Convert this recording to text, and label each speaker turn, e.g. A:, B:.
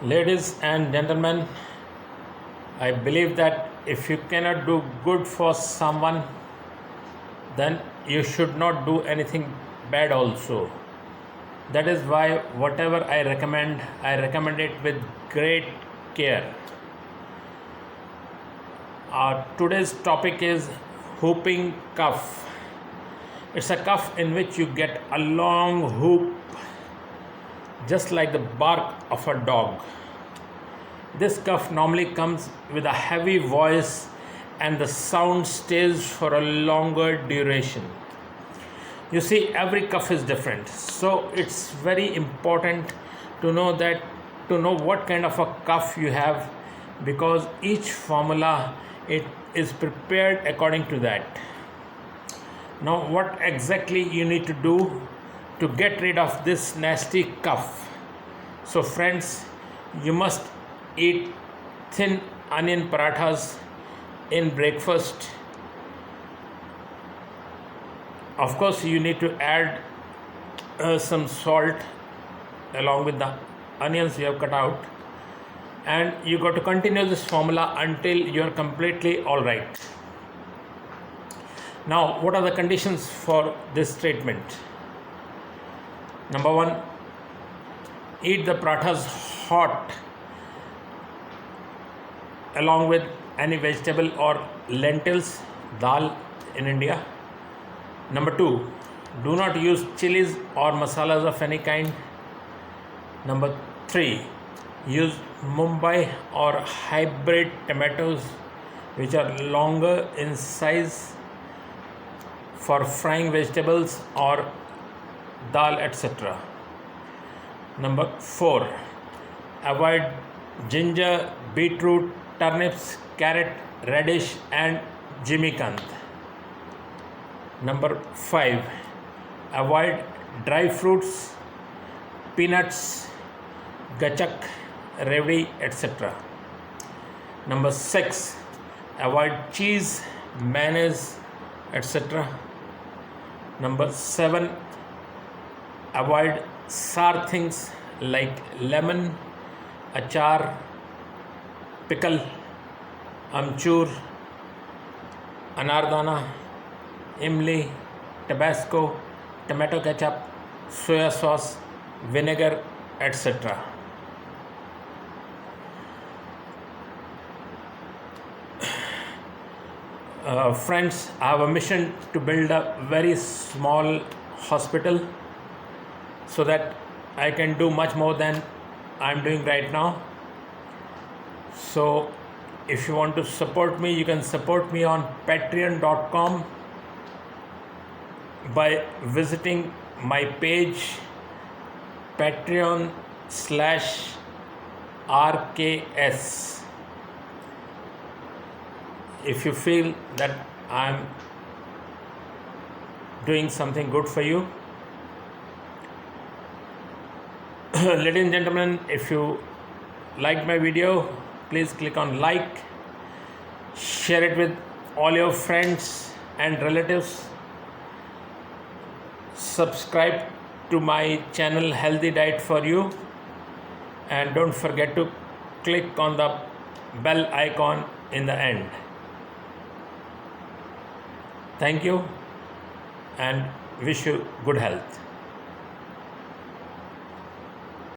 A: Ladies and gentlemen, I believe that if you cannot do good for someone, then you should not do anything bad also. That is why whatever I recommend it with great care. Today's topic is whooping cough. It's a cough in which you get a long whoop, just like the bark of a dog. This cough normally comes with a heavy voice and the sound stays for a longer duration. You see, every cough is different, so it's very important to know what kind of a cough you have, because each formula it is prepared according to that. Now, what exactly you need to do to get rid of this nasty cough? So, friends, you must eat thin onion parathas in breakfast. Of course, you need to add some salt along with the onions you have cut out, and you got to continue this formula until you are completely all right. Now, what are the conditions for this treatment? Number one, eat the parathas hot along with any vegetable or lentils, dal in India. Number two, do not use chilies or masalas of any kind. Number three, use Mumbai or hybrid tomatoes which are longer in size for frying vegetables or dal, etc. Number four, avoid ginger, beetroot, turnips, carrot, radish and jimikant. Number five, avoid dry fruits, peanuts, gachak, revdi, etc. Number six, avoid cheese, mayonnaise, etc. Number seven, avoid sour things like lemon, achar, pickle, amchur, anardana, imli, Tabasco, tomato ketchup, soya sauce, vinegar, etc. Friends, I have a mission to build a very small hospital so that I can do much more than I'm doing right now. So, if you want to support me, you can support me on patreon.com by visiting my page patreon/RKS. If you feel that I'm doing something good for you. Ladies and gentlemen, if you liked my video, please click on like, share it with all your friends and relatives, subscribe to my channel Healthy Diet for You, and don't forget to click on the bell icon in the end. Thank you and wish you good health.